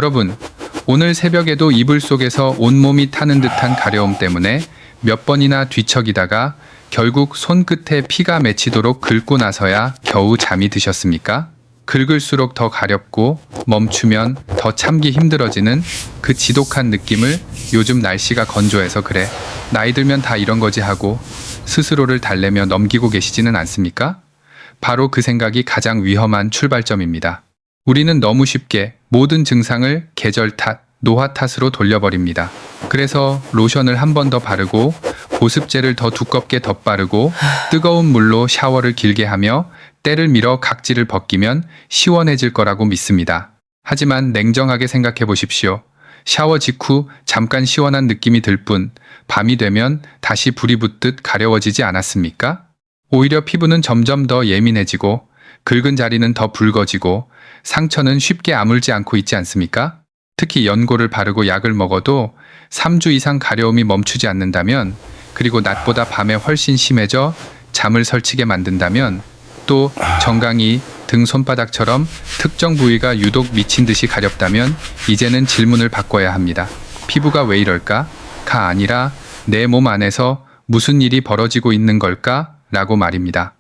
여러분, 오늘 새벽에도 이불 속에서 온몸이 타는 듯한 가려움 때문에 몇 번이나 뒤척이다가 결국 손끝에 피가 맺히도록 긁고 나서야 겨우 잠이 드셨습니까? 긁을수록 더 가렵고 멈추면 더 참기 힘들어지는 그 지독한 느낌을 요즘 날씨가 건조해서 그래, 나이 들면 다 이런 거지 하고 스스로를 달래며 넘기고 계시지는 않습니까? 바로 그 생각이 가장 위험한 출발점입니다. 우리는 너무 쉽게 모든 증상을 계절 탓, 노화 탓으로 돌려버립니다. 그래서 로션을 한 번 더 바르고 보습제를 더 두껍게 덧바르고 뜨거운 물로 샤워를 길게 하며 때를 밀어 각질을 벗기면 시원해질 거라고 믿습니다. 하지만 냉정하게 생각해 보십시오. 샤워 직후 잠깐 시원한 느낌이 들 뿐 밤이 되면 다시 불이 붙듯 가려워지지 않았습니까? 오히려 피부는 점점 더 예민해지고 긁은 자리는 더 붉어지고 상처는 쉽게 아물지 않고 있지 않습니까? 특히 연고를 바르고 약을 먹어도 3주 이상 가려움이 멈추지 않는다면, 그리고 낮보다 밤에 훨씬 심해져 잠을 설치게 만든다면, 또 정강이, 등, 손바닥처럼 특정 부위가 유독 미친 듯이 가렵다면 이제는 질문을 바꿔야 합니다. 피부가 왜 이럴까? 가 아니라 내 몸 안에서 무슨 일이 벌어지고 있는 걸까? 라고 말입니다.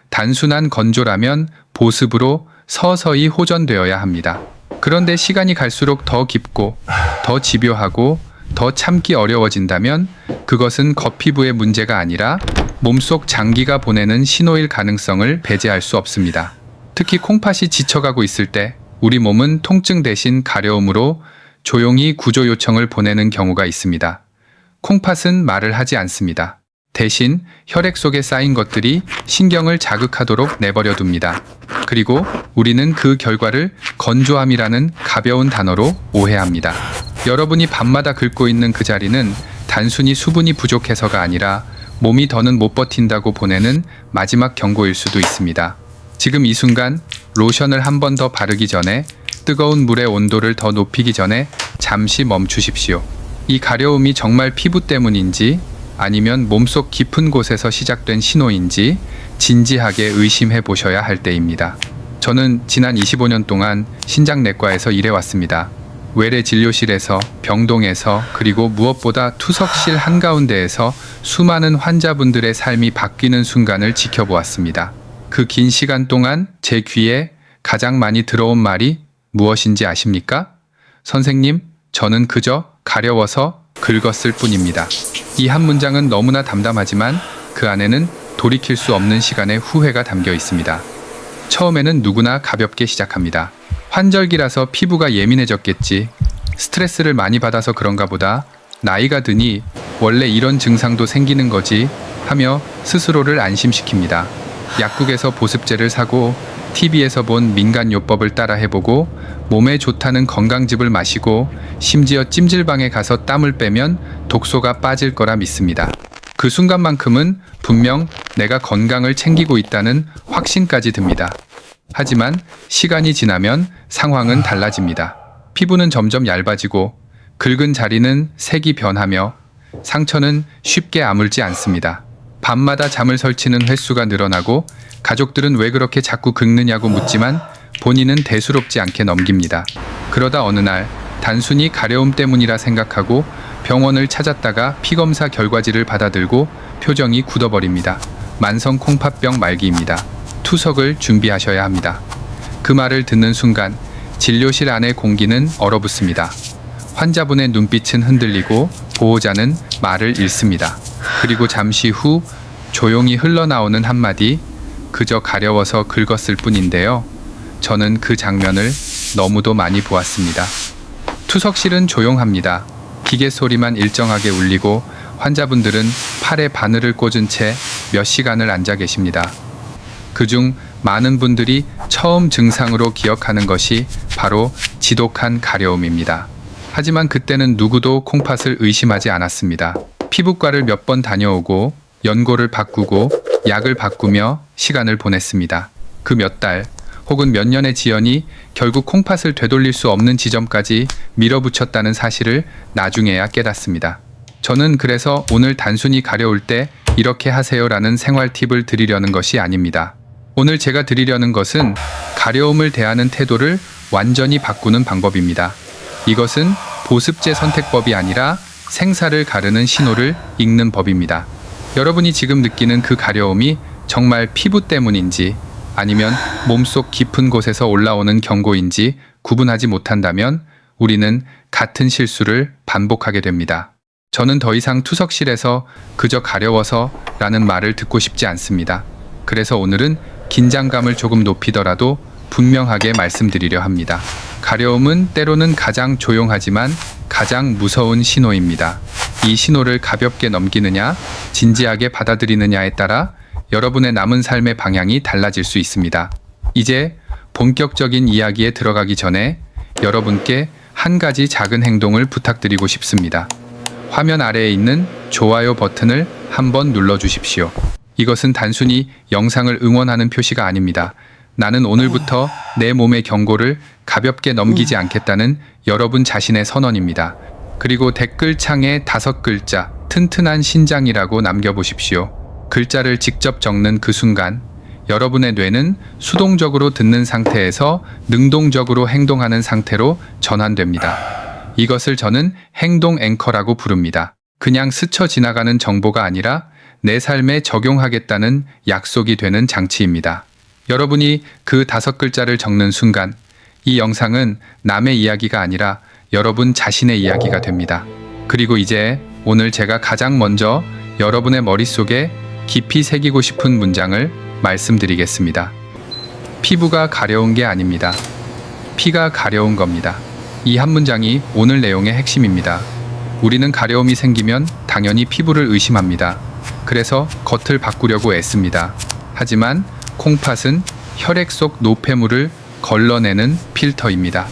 단순한 건조라면 보습으로 서서히 호전되어야 합니다. 그런데 시간이 갈수록 더 깊고 더 집요하고 더 참기 어려워진다면 그것은 겉피부의 문제가 아니라 몸속 장기가 보내는 신호일 가능성을 배제할 수 없습니다. 특히 콩팥이 지쳐가고 있을 때 우리 몸은 통증 대신 가려움으로 조용히 구조 요청을 보내는 경우가 있습니다. 콩팥은 말을 하지 않습니다. 대신 혈액 속에 쌓인 것들이 신경을 자극하도록 내버려 둡니다. 그리고 우리는 그 결과를 건조함이라는 가벼운 단어로 오해합니다. 여러분이 밤마다 긁고 있는 그 자리는 단순히 수분이 부족해서가 아니라 몸이 더는 못 버틴다고 보내는 마지막 경고일 수도 있습니다. 지금 이 순간 로션을 한 번 더 바르기 전에, 뜨거운 물의 온도를 더 높이기 전에 잠시 멈추십시오. 이 가려움이 정말 피부 때문인지 아니면 몸속 깊은 곳에서 시작된 신호인지 진지하게 의심해 보셔야 할 때입니다. 저는 지난 25년 동안 신장내과에서 일해왔습니다. 외래 진료실에서, 병동에서, 그리고 무엇보다 투석실 한가운데에서 수많은 환자분들의 삶이 바뀌는 순간을 지켜보았습니다. 그 긴 시간 동안 제 귀에 가장 많이 들어온 말이 무엇인지 아십니까? 선생님, 저는 그저 가려워서 긁었을 뿐입니다. 이 한 문장은 너무나 담담하지만 그 안에는 돌이킬 수 없는 시간의 후회가 담겨 있습니다. 처음에는 누구나 가볍게 시작합니다. 환절기라서 피부가 예민해졌겠지, 스트레스를 많이 받아서 그런가 보다, 나이가 드니 원래 이런 증상도 생기는 거지 하며 스스로를 안심시킵니다. 약국에서 보습제를 사고 TV에서 본 민간요법을 따라 해보고 몸에 좋다는 건강즙을 마시고 심지어 찜질방에 가서 땀을 빼면 독소가 빠질 거라 믿습니다. 그 순간만큼은 분명 내가 건강을 챙기고 있다는 확신까지 듭니다. 하지만 시간이 지나면 상황은 달라집니다. 피부는 점점 얇아지고 긁은 자리는 색이 변하며 상처는 쉽게 아물지 않습니다. 밤마다 잠을 설치는 횟수가 늘어나고 가족들은 왜 그렇게 자꾸 긁느냐고 묻지만 본인은 대수롭지 않게 넘깁니다. 그러다 어느 날 단순히 가려움 때문이라 생각하고 병원을 찾았다가 피검사 결과지를 받아들고 표정이 굳어버립니다. 만성 콩팥병 말기입니다. 투석을 준비하셔야 합니다. 그 말을 듣는 순간 진료실 안의 공기는 얼어붙습니다. 환자분의 눈빛은 흔들리고 보호자는 말을 잃습니다. 그리고 잠시 후 조용히 흘러나오는 한마디, 그저 가려워서 긁었을 뿐인데요. 저는 그 장면을 너무도 많이 보았습니다. 투석실은 조용합니다. 기계 소리만 일정하게 울리고 환자분들은 팔에 바늘을 꽂은 채 몇 시간을 앉아 계십니다. 그중 많은 분들이 처음 증상으로 기억하는 것이 바로 지독한 가려움입니다. 하지만 그때는 누구도 콩팥을 의심하지 않았습니다. 피부과를 몇 번 다녀오고 연고를 바꾸고 약을 바꾸며 시간을 보냈습니다. 그 몇 달 혹은 몇 년의 지연이 결국 콩팥을 되돌릴 수 없는 지점까지 밀어붙였다는 사실을 나중에야 깨닫습니다. 저는 그래서 오늘 단순히 가려울 때 이렇게 하세요라는 생활 팁을 드리려는 것이 아닙니다. 오늘 제가 드리려는 것은 가려움을 대하는 태도를 완전히 바꾸는 방법입니다. 이것은 보습제 선택법이 아니라 생사를 가르는 신호를 읽는 법입니다. 여러분이 지금 느끼는 그 가려움이 정말 피부 때문인지 아니면 몸속 깊은 곳에서 올라오는 경고인지 구분하지 못한다면 우리는 같은 실수를 반복하게 됩니다. 저는 더 이상 투석실에서 그저 가려워서 라는 말을 듣고 싶지 않습니다. 그래서 오늘은 긴장감을 조금 높이더라도 분명하게 말씀드리려 합니다. 가려움은 때로는 가장 조용하지만 가장 무서운 신호입니다. 이 신호를 가볍게 넘기느냐, 진지하게 받아들이느냐에 따라 여러분의 남은 삶의 방향이 달라질 수 있습니다. 이제 본격적인 이야기에 들어가기 전에 여러분께 한 가지 작은 행동을 부탁드리고 싶습니다. 화면 아래에 있는 좋아요 버튼을 한번 눌러주십시오. 이것은 단순히 영상을 응원하는 표시가 아닙니다. 나는 오늘부터 내 몸의 경고를 가볍게 넘기지 않겠다는 여러분 자신의 선언입니다. 그리고 댓글창에 5글자 튼튼한 신장이라고 남겨보십시오. 글자를 직접 적는 그 순간 여러분의 뇌는 수동적으로 듣는 상태에서 능동적으로 행동하는 상태로 전환됩니다. 이것을 저는 행동 앵커라고 부릅니다. 그냥 스쳐 지나가는 정보가 아니라 내 삶에 적용하겠다는 약속이 되는 장치입니다. 여러분이 그 5글자를 적는 순간 이 영상은 남의 이야기가 아니라 여러분 자신의 이야기가 됩니다. 그리고 이제 오늘 제가 가장 먼저 여러분의 머릿속에 깊이 새기고 싶은 문장을 말씀드리겠습니다. 피부가 가려운 게 아닙니다. 피가 가려운 겁니다. 이 한 문장이 오늘 내용의 핵심입니다. 우리는 가려움이 생기면 당연히 피부를 의심합니다. 그래서 겉을 바꾸려고 애씁니다. 하지만 콩팥은 혈액 속 노폐물을 걸러내는 필터입니다.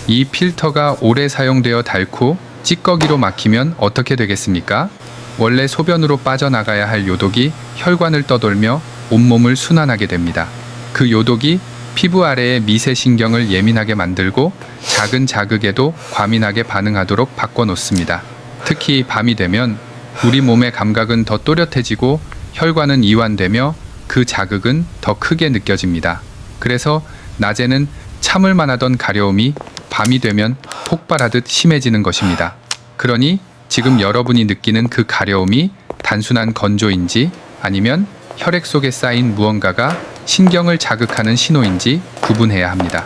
이 필터가 오래 사용되어 닳고 찌꺼기로 막히면 어떻게 되겠습니까? 원래 소변으로 빠져나가야 할 요독이 혈관을 떠돌며 온몸을 순환하게 됩니다. 그 요독이 피부 아래의 미세신경을 예민하게 만들고 작은 자극에도 과민하게 반응하도록 바꿔놓습니다. 특히 밤이 되면 우리 몸의 감각은 더 또렷해지고 혈관은 이완되며 그 자극은 더 크게 느껴집니다. 그래서 낮에는 참을 만하던 가려움이 밤이 되면 폭발하듯 심해지는 것입니다. 그러니 지금 여러분이 느끼는 그 가려움이 단순한 건조인지 아니면 혈액 속에 쌓인 무언가가 신경을 자극하는 신호인지 구분해야 합니다.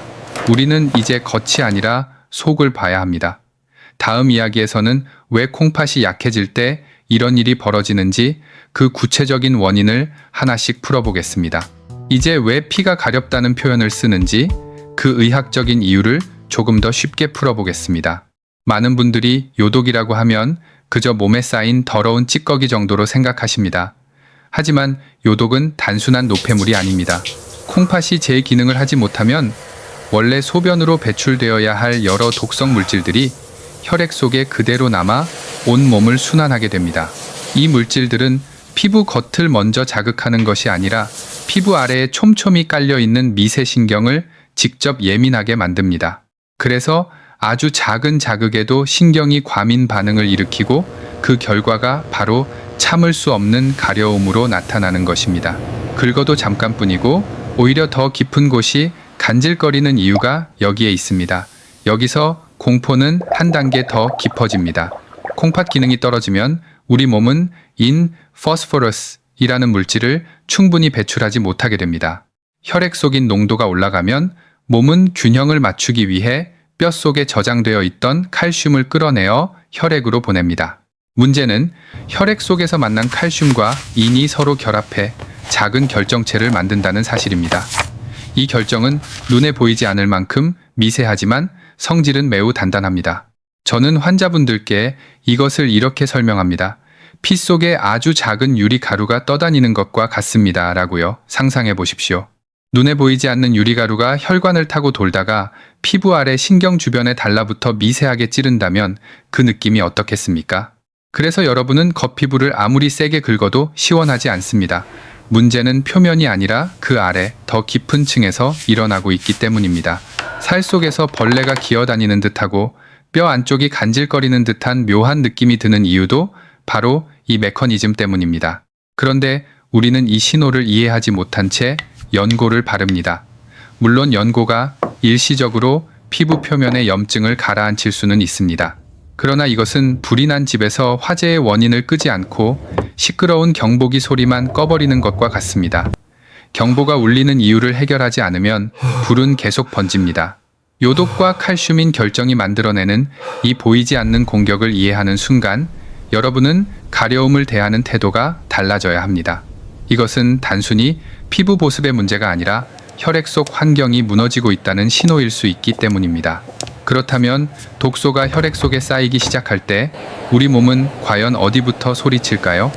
우리는 이제 겉이 아니라 속을 봐야 합니다. 다음 이야기에서는 왜 콩팥이 약해질 때 이런 일이 벌어지는지 그 구체적인 원인을 하나씩 풀어보겠습니다. 이제 왜 피가 가렵다는 표현을 쓰는지 그 의학적인 이유를 조금 더 쉽게 풀어보겠습니다. 많은 분들이 요독이라고 하면 그저 몸에 쌓인 더러운 찌꺼기 정도로 생각하십니다. 하지만 요독은 단순한 노폐물이 아닙니다. 콩팥이 제 기능을 하지 못하면 원래 소변으로 배출되어야 할 여러 독성 물질들이 혈액 속에 그대로 남아 온몸을 순환하게 됩니다. 이 물질들은 피부 겉을 먼저 자극하는 것이 아니라 피부 아래에 촘촘히 깔려있는 미세신경을 직접 예민하게 만듭니다. 그래서 아주 작은 자극에도 신경이 과민 반응을 일으키고 그 결과가 바로 참을 수 없는 가려움으로 나타나는 것입니다. 긁어도 잠깐뿐이고 오히려 더 깊은 곳이 간질거리는 이유가 여기에 있습니다. 여기서 공포는 한 단계 더 깊어집니다. 콩팥 기능이 떨어지면 우리 몸은 포스포러스이라는 물질을 충분히 배출하지 못하게 됩니다. 혈액 속인 농도가 올라가면 몸은 균형을 맞추기 위해 뼈 속에 저장되어 있던 칼슘을 끌어내어 혈액으로 보냅니다. 문제는 혈액 속에서 만난 칼슘과 인이 서로 결합해 작은 결정체를 만든다는 사실입니다. 이 결정은 눈에 보이지 않을 만큼 미세하지만 성질은 매우 단단합니다. 저는 환자분들께 이것을 이렇게 설명합니다. 피 속에 아주 작은 유리가루가 떠다니는 것과 같습니다. 라고요. 상상해 보십시오. 눈에 보이지 않는 유리가루가 혈관을 타고 돌다가 피부 아래 신경 주변에 달라붙어 미세하게 찌른다면 그 느낌이 어떻겠습니까? 그래서 여러분은 겉피부를 아무리 세게 긁어도 시원하지 않습니다. 문제는 표면이 아니라 그 아래 더 깊은 층에서 일어나고 있기 때문입니다. 살 속에서 벌레가 기어다니는 듯하고 뼈 안쪽이 간질거리는 듯한 묘한 느낌이 드는 이유도 바로 이 메커니즘 때문입니다. 그런데 우리는 이 신호를 이해하지 못한 채 연고를 바릅니다. 물론 연고가 일시적으로 피부 표면의 염증을 가라앉힐 수는 있습니다. 그러나 이것은 불이 난 집에서 화재의 원인을 끄지 않고 시끄러운 경보기 소리만 꺼버리는 것과 같습니다. 경보가 울리는 이유를 해결하지 않으면 불은 계속 번집니다. 요독과 칼슘인 결정이 만들어내는 이 보이지 않는 공격을 이해하는 순간 여러분은 가려움을 대하는 태도가 달라져야 합니다. 이것은 단순히 피부 보습의 문제가 아니라 혈액 속 환경이 무너지고 있다는 신호일 수 있기 때문입니다. 그렇다면 독소가 혈액 속에 쌓이기 시작할 때 우리 몸은 과연 어디부터 소리칠까요?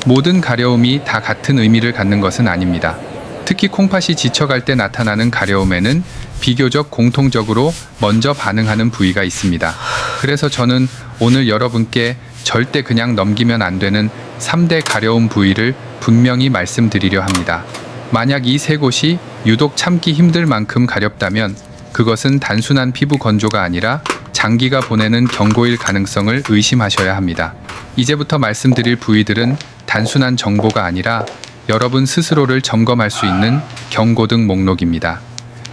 모든 가려움이 다 같은 의미를 갖는 것은 아닙니다. 특히 콩팥이 지쳐갈 때 나타나는 가려움에는 비교적 공통적으로 먼저 반응하는 부위가 있습니다. 그래서 저는 오늘 여러분께 절대 그냥 넘기면 안 되는 3대 가려움 부위를 분명히 말씀드리려 합니다. 만약 이 세 곳이 유독 참기 힘들 만큼 가렵다면 그것은 단순한 피부 건조가 아니라 장기가 보내는 경고일 가능성을 의심하셔야 합니다. 이제부터 말씀드릴 부위들은 단순한 정보가 아니라 여러분 스스로를 점검할 수 있는 경고등 목록입니다.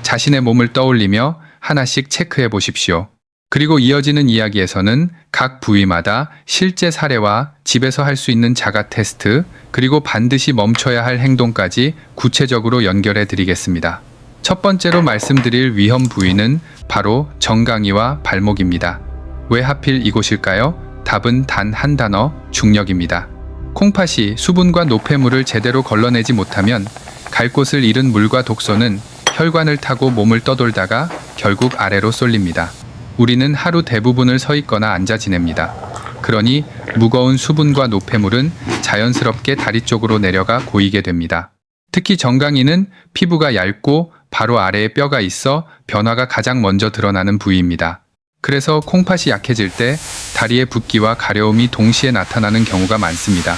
자신의 몸을 떠올리며 하나씩 체크해 보십시오. 그리고 이어지는 이야기에서는 각 부위마다 실제 사례와 집에서 할 수 있는 자가 테스트, 그리고 반드시 멈춰야 할 행동까지 구체적으로 연결해 드리겠습니다. 첫 번째로 말씀드릴 위험 부위는 바로 정강이와 발목입니다. 왜 하필 이곳일까요? 답은 단 한 단어, 중력입니다. 콩팥이 수분과 노폐물을 제대로 걸러내지 못하면 갈 곳을 잃은 물과 독소는 혈관을 타고 몸을 떠돌다가 결국 아래로 쏠립니다. 우리는 하루 대부분을 서 있거나 앉아 지냅니다. 그러니 무거운 수분과 노폐물은 자연스럽게 다리 쪽으로 내려가 고이게 됩니다. 특히 정강이는 피부가 얇고 바로 아래에 뼈가 있어 변화가 가장 먼저 드러나는 부위입니다. 그래서 콩팥이 약해질 때 다리의 붓기와 가려움이 동시에 나타나는 경우가 많습니다.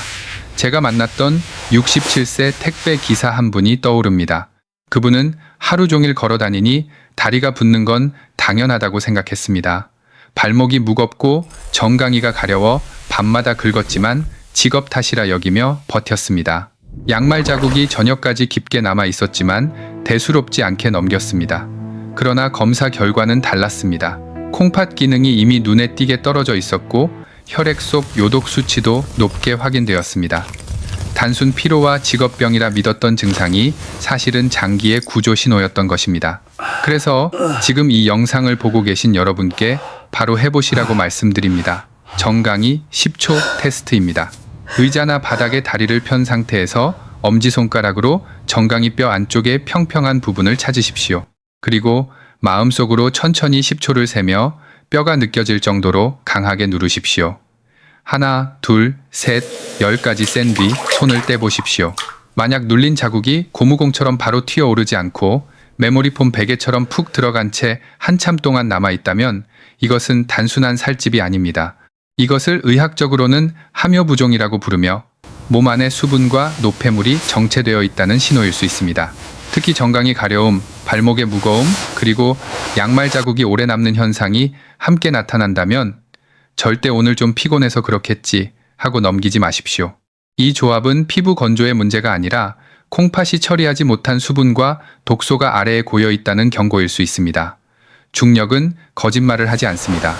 제가 만났던 67세 택배 기사 한 분이 떠오릅니다. 그분은 하루 종일 걸어 다니니 다리가 붓는 건 당연하다고 생각했습니다. 발목이 무겁고 정강이가 가려워 밤마다 긁었지만 직업 탓이라 여기며 버텼습니다. 양말 자국이 저녁까지 깊게 남아 있었지만 대수롭지 않게 넘겼습니다. 그러나 검사 결과는 달랐습니다. 콩팥 기능이 이미 눈에 띄게 떨어져 있었고 혈액 속 요독 수치도 높게 확인되었습니다. 단순 피로와 직업병이라 믿었던 증상이 사실은 장기의 구조 신호였던 것입니다. 그래서 지금 이 영상을 보고 계신 여러분께 바로 해보시라고 말씀드립니다. 정강이 10초 테스트입니다. 의자나 바닥에 다리를 편 상태에서 엄지손가락으로 정강이 뼈 안쪽의 평평한 부분을 찾으십시오. 그리고 마음속으로 천천히 10초를 세며 뼈가 느껴질 정도로 강하게 누르십시오. 하나, 둘, 셋, 10까지 센 뒤 손을 떼보십시오. 만약 눌린 자국이 고무공처럼 바로 튀어오르지 않고 메모리폼 베개처럼 푹 들어간 채 한참 동안 남아있다면 이것은 단순한 살집이 아닙니다. 이것을 의학적으로는 함유부종이라고 부르며 몸 안에 수분과 노폐물이 정체되어 있다는 신호일 수 있습니다. 특히 정강이 가려움, 발목의 무거움, 그리고 양말 자국이 오래 남는 현상이 함께 나타난다면 절대 오늘 좀 피곤해서 그렇겠지 하고 넘기지 마십시오. 이 조합은 피부 건조의 문제가 아니라 콩팥이 처리하지 못한 수분과 독소가 아래에 고여 있다는 경고일 수 있습니다. 중력은 거짓말을 하지 않습니다.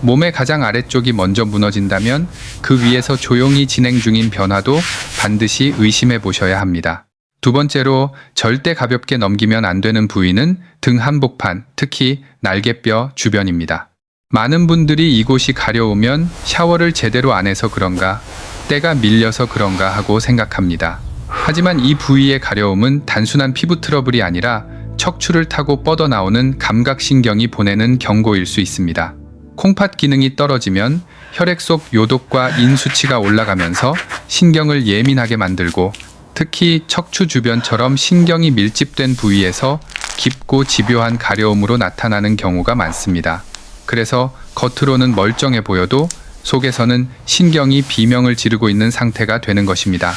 몸의 가장 아래쪽이 먼저 무너진다면 그 위에서 조용히 진행 중인 변화도 반드시 의심해 보셔야 합니다. 두 번째로 절대 가볍게 넘기면 안 되는 부위는 등 한복판, 특히 날개뼈 주변입니다. 많은 분들이 이곳이 가려우면 샤워를 제대로 안 해서 그런가, 때가 밀려서 그런가 하고 생각합니다. 하지만 이 부위의 가려움은 단순한 피부 트러블이 아니라 척추를 타고 뻗어나오는 감각신경이 보내는 경고일 수 있습니다. 콩팥 기능이 떨어지면 혈액 속 요독과 인 수치가 올라가면서 신경을 예민하게 만들고 특히 척추 주변처럼 신경이 밀집된 부위에서 깊고 집요한 가려움으로 나타나는 경우가 많습니다. 그래서 겉으로는 멀쩡해 보여도 속에서는 신경이 비명을 지르고 있는 상태가 되는 것입니다.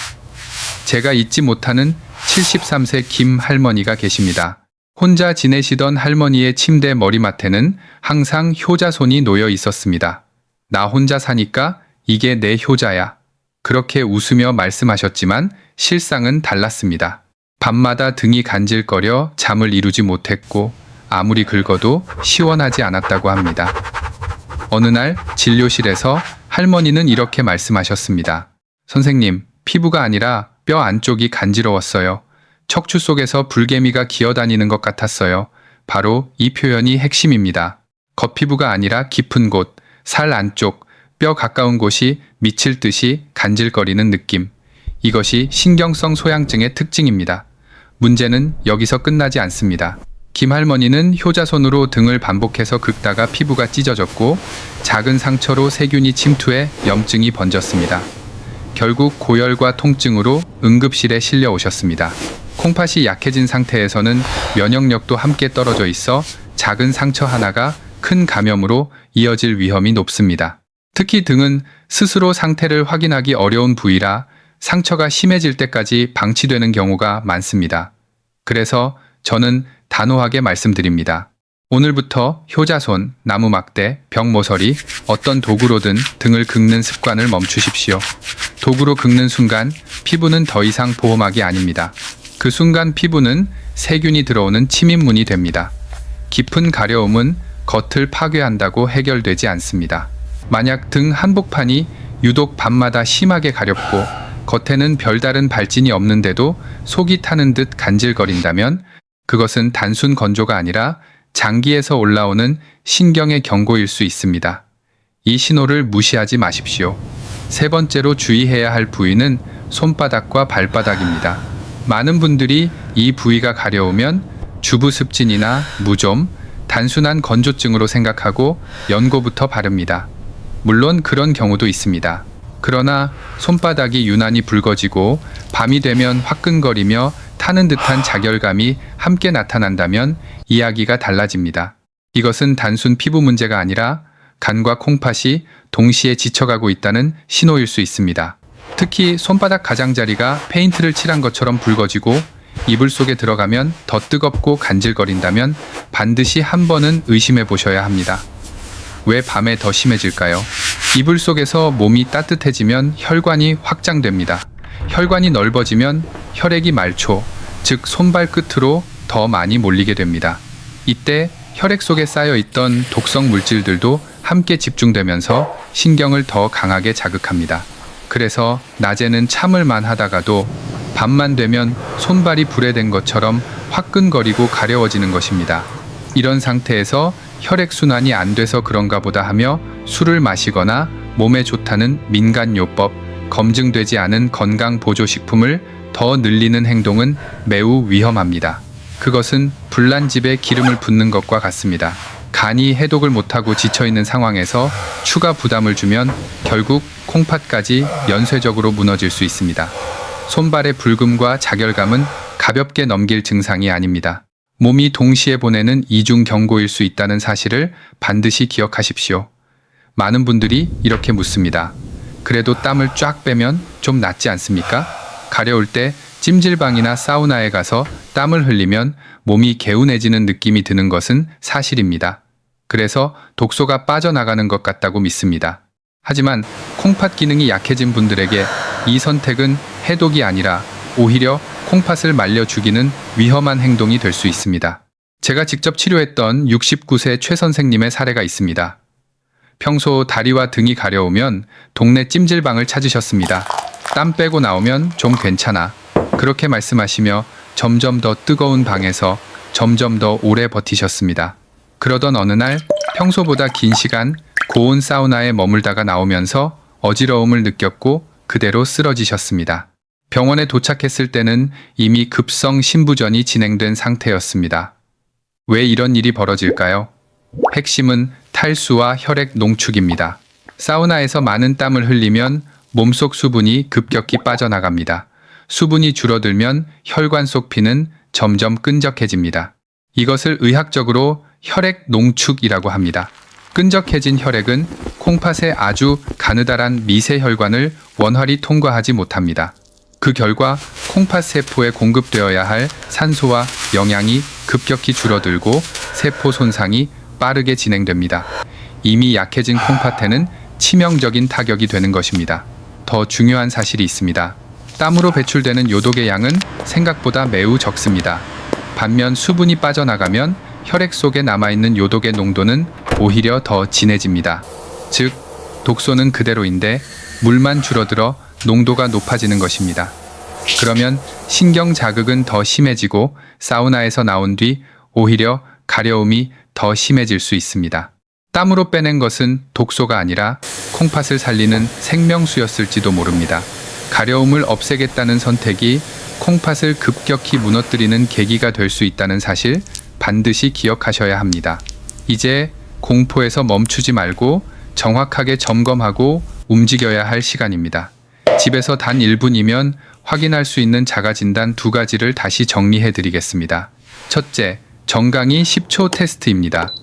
제가 잊지 못하는 73세 김 할머니가 계십니다. 혼자 지내시던 할머니의 침대 머리맡에는 항상 효자손이 놓여 있었습니다. 나 혼자 사니까 이게 내 효자야. 그렇게 웃으며 말씀하셨지만 실상은 달랐습니다. 밤마다 등이 간질거려 잠을 이루지 못했고 아무리 긁어도 시원하지 않았다고 합니다. 어느 날 진료실에서 할머니는 이렇게 말씀하셨습니다. 선생님, 피부가 아니라 뼈 안쪽이 간지러웠어요. 척추 속에서 불개미가 기어다니는 것 같았어요. 바로 이 표현이 핵심입니다. 겉피부가 아니라 깊은 곳, 살 안쪽, 뼈 가까운 곳이 미칠 듯이 간질거리는 느낌. 이것이 신경성 소양증의 특징입니다. 문제는 여기서 끝나지 않습니다. 김할머니는 효자손으로 등을 반복해서 긁다가 피부가 찢어졌고 작은 상처로 세균이 침투해 염증이 번졌습니다. 결국 고열과 통증으로 응급실에 실려 오셨습니다. 콩팥이 약해진 상태에서는 면역력도 함께 떨어져 있어 작은 상처 하나가 큰 감염으로 이어질 위험이 높습니다. 특히 등은 스스로 상태를 확인하기 어려운 부위라 상처가 심해질 때까지 방치되는 경우가 많습니다. 그래서 저는 단호하게 말씀드립니다. 오늘부터 효자손, 나무막대, 벽모서리, 어떤 도구로든 등을 긁는 습관을 멈추십시오. 도구로 긁는 순간 피부는 더 이상 보호막이 아닙니다. 그 순간 피부는 세균이 들어오는 침입문이 됩니다. 깊은 가려움은 겉을 파괴한다고 해결되지 않습니다. 만약 등 한복판이 유독 밤마다 심하게 가렵고 겉에는 별다른 발진이 없는데도 속이 타는 듯 간질거린다면 그것은 단순 건조가 아니라 장기에서 올라오는 신경의 경고일 수 있습니다. 이 신호를 무시하지 마십시오. 세 번째로 주의해야 할 부위는 손바닥과 발바닥입니다. 많은 분들이 이 부위가 가려우면 주부습진이나 무좀, 단순한 건조증으로 생각하고 연고부터 바릅니다. 물론 그런 경우도 있습니다. 그러나 손바닥이 유난히 붉어지고 밤이 되면 화끈거리며 타는 듯한 자결감이 함께 나타난다면 이야기가 달라집니다. 이것은 단순 피부 문제가 아니라 간과 콩팥이 동시에 지쳐가고 있다는 신호일 수 있습니다. 특히 손바닥 가장자리가 페인트를 칠한 것처럼 붉어지고 이불 속에 들어가면 더 뜨겁고 간질거린다면 반드시 한 번은 의심해 보셔야 합니다. 왜 밤에 더 심해질까요? 이불 속에서 몸이 따뜻해지면 혈관이 확장됩니다. 혈관이 넓어지면 혈액이 말초, 즉 손발 끝으로 더 많이 몰리게 됩니다. 이때 혈액 속에 쌓여있던 독성 물질들도 함께 집중되면서 신경을 더 강하게 자극합니다. 그래서 낮에는 참을만 하다가도 밤만 되면 손발이 불에 댄 것처럼 화끈거리고 가려워지는 것입니다. 이런 상태에서 혈액순환이 안 돼서 그런가 보다 하며 술을 마시거나 몸에 좋다는 민간요법, 검증되지 않은 건강보조식품을 더 늘리는 행동은 매우 위험합니다. 그것은 불난 집에 기름을 붓는 것과 같습니다. 간이 해독을 못하고 지쳐있는 상황에서 추가 부담을 주면 결국 콩팥까지 연쇄적으로 무너질 수 있습니다. 손발의 붉음과 자결감은 가볍게 넘길 증상이 아닙니다. 몸이 동시에 보내는 이중 경고일 수 있다는 사실을 반드시 기억하십시오. 많은 분들이 이렇게 묻습니다. 그래도 땀을 쫙 빼면 좀 낫지 않습니까? 가려울 때 찜질방이나 사우나에 가서 땀을 흘리면 몸이 개운해지는 느낌이 드는 것은 사실입니다. 그래서 독소가 빠져나가는 것 같다고 믿습니다. 하지만 콩팥 기능이 약해진 분들에게 이 선택은 해독이 아니라 오히려 콩팥을 말려 죽이는 위험한 행동이 될 수 있습니다. 제가 직접 치료했던 69세 최 선생님의 사례가 있습니다. 평소 다리와 등이 가려우면 동네 찜질방을 찾으셨습니다. 땀 빼고 나오면 좀 괜찮아. 그렇게 말씀하시며 점점 더 뜨거운 방에서 점점 더 오래 버티셨습니다. 그러던 어느 날 평소보다 긴 시간 고온 사우나에 머물다가 나오면서 어지러움을 느꼈고 그대로 쓰러지셨습니다. 병원에 도착했을 때는 이미 급성 신부전이 진행된 상태였습니다. 왜 이런 일이 벌어질까요? 핵심은 탈수와 혈액 농축입니다. 사우나에서 많은 땀을 흘리면 몸속 수분이 급격히 빠져나갑니다. 수분이 줄어들면 혈관 속 피는 점점 끈적해집니다. 이것을 의학적으로 혈액 농축이라고 합니다. 끈적해진 혈액은 콩팥의 아주 가느다란 미세혈관을 원활히 통과하지 못합니다. 그 결과 콩팥 세포에 공급되어야 할 산소와 영양이 급격히 줄어들고 세포 손상이 빠르게 진행됩니다. 이미 약해진 콩팥에는 치명적인 타격이 되는 것입니다. 더 중요한 사실이 있습니다. 땀으로 배출되는 요독의 양은 생각보다 매우 적습니다. 반면 수분이 빠져나가면 혈액 속에 남아있는 요독의 농도는 오히려 더 진해집니다. 즉, 독소는 그대로인데 물만 줄어들어 농도가 높아지는 것입니다. 그러면 신경 자극은 더 심해지고 사우나에서 나온 뒤 오히려 가려움이 더 심해질 수 있습니다. 땀으로 빼낸 것은 독소가 아니라 콩팥을 살리는 생명수였을지도 모릅니다. 가려움을 없애겠다는 선택이 콩팥을 급격히 무너뜨리는 계기가 될 수 있다는 사실 반드시 기억하셔야 합니다. 이제 공포에서 멈추지 말고 정확하게 점검하고 움직여야 할 시간입니다. 집에서 단 1분이면 확인할 수 있는 자가진단 2가지를 다시 정리해 드리겠습니다. 첫째, 정강이 10초 테스트입니다.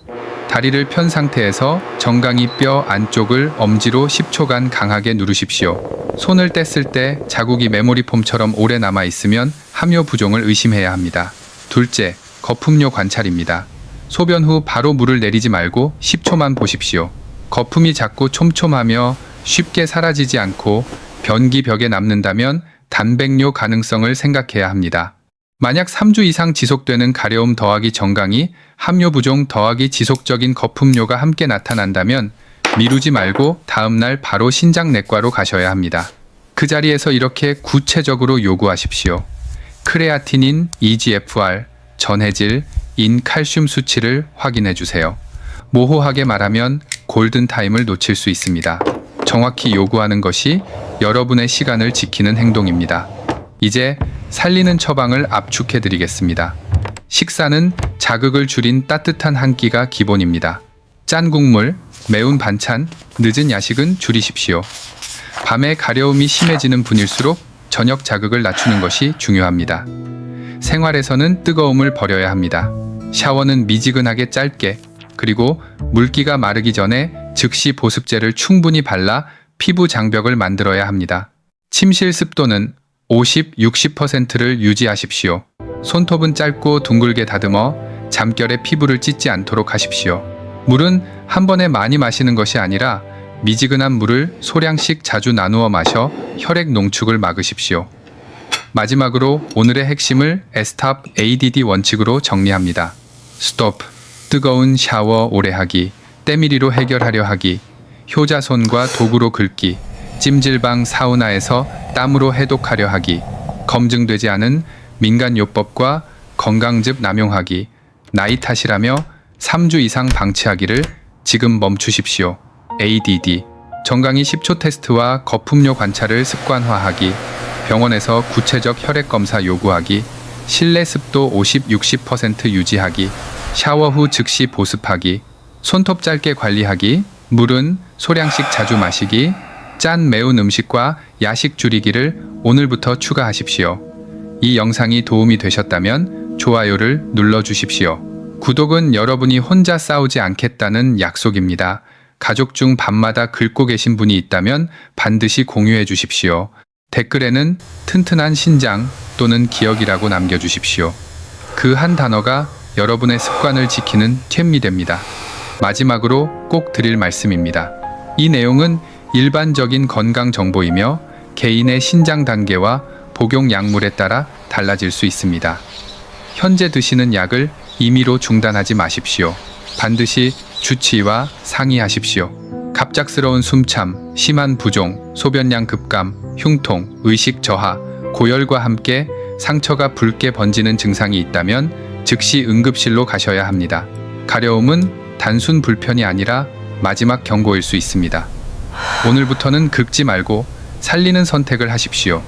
다리를 편 상태에서 정강이 뼈 안쪽을 엄지로 10초간 강하게 누르십시오. 손을 뗐을 때 자국이 메모리폼처럼 오래 남아 있으면 함유 부종을 의심해야 합니다. 둘째, 거품료 관찰입니다. 소변 후 바로 물을 내리지 말고 10초만 보십시오. 거품이 작고 촘촘하며 쉽게 사라지지 않고 변기 벽에 남는다면 단백뇨 가능성을 생각해야 합니다. 만약 3주 이상 지속되는 가려움 더하기 정강이 함유 부종 더하기 지속적인 거품료가 함께 나타난다면 미루지 말고 다음날 바로 신장내과로 가셔야 합니다. 그 자리에서 이렇게 구체적으로 요구하십시오. 크레아티닌, EGFR, 전해질, 인 칼슘 수치를 확인해 주세요. 모호하게 말하면 골든타임을 놓칠 수 있습니다. 정확히 요구하는 것이 여러분의 시간을 지키는 행동입니다. 이제 살리는 처방을 압축해 드리겠습니다. 식사는 자극을 줄인 따뜻한 한 끼가 기본입니다. 짠 국물, 매운 반찬, 늦은 야식은 줄이십시오. 밤에 가려움이 심해지는 분일수록 저녁 자극을 낮추는 것이 중요합니다. 생활에서는 뜨거움을 버려야 합니다. 샤워는 미지근하게 짧게, 그리고 물기가 마르기 전에 즉시 보습제를 충분히 발라 피부 장벽을 만들어야 합니다. 침실 습도는 50-60%를 유지하십시오. 손톱은 짧고 둥글게 다듬어 잠결에 피부를 찢지 않도록 하십시오. 물은 한 번에 많이 마시는 것이 아니라 미지근한 물을 소량씩 자주 나누어 마셔 혈액 농축을 막으십시오. 마지막으로 오늘의 핵심을 에스탑 ADD 원칙으로 정리합니다. 스톱, 뜨거운 샤워 오래 하기, 때밀이로 해결하려 하기, 효자손과 도구로 긁기, 찜질방 사우나에서 땀으로 해독하려 하기, 검증되지 않은 민간요법과 건강즙 남용하기, 나이 탓이라며 3주 이상 방치하기를 지금 멈추십시오. ADD, 정강이 10초 테스트와 거품료 관찰을 습관화하기, 병원에서 구체적 혈액 검사 요구하기, 실내 습도 50-60% 유지하기, 샤워 후 즉시 보습하기, 손톱 짧게 관리하기, 물은 소량씩 자주 마시기, 짠 매운 음식과 야식 줄이기를 오늘부터 추가하십시오. 이 영상이 도움이 되셨다면 좋아요를 눌러주십시오. 구독은 여러분이 혼자 싸우지 않겠다는 약속입니다. 가족 중 밤마다 긁고 계신 분이 있다면 반드시 공유해 주십시오. 댓글에는 튼튼한 신장 또는 기억이라고 남겨주십시오. 그 한 단어가 여러분의 습관을 지키는 템이 됩니다. 마지막으로 꼭 드릴 말씀입니다. 이 내용은 일반적인 건강 정보이며 개인의 신장 단계와 복용 약물에 따라 달라질 수 있습니다. 현재 드시는 약을 임의로 중단하지 마십시오. 반드시 주치의와 상의하십시오. 갑작스러운 숨참, 심한 부종, 소변량 급감, 흉통, 의식 저하, 고열과 함께 상처가 붉게 번지는 증상이 있다면 즉시 응급실로 가셔야 합니다. 가려움은 단순 불편이 아니라 마지막 경고일 수 있습니다. 오늘부터는 긁지 말고 살리는 선택을 하십시오.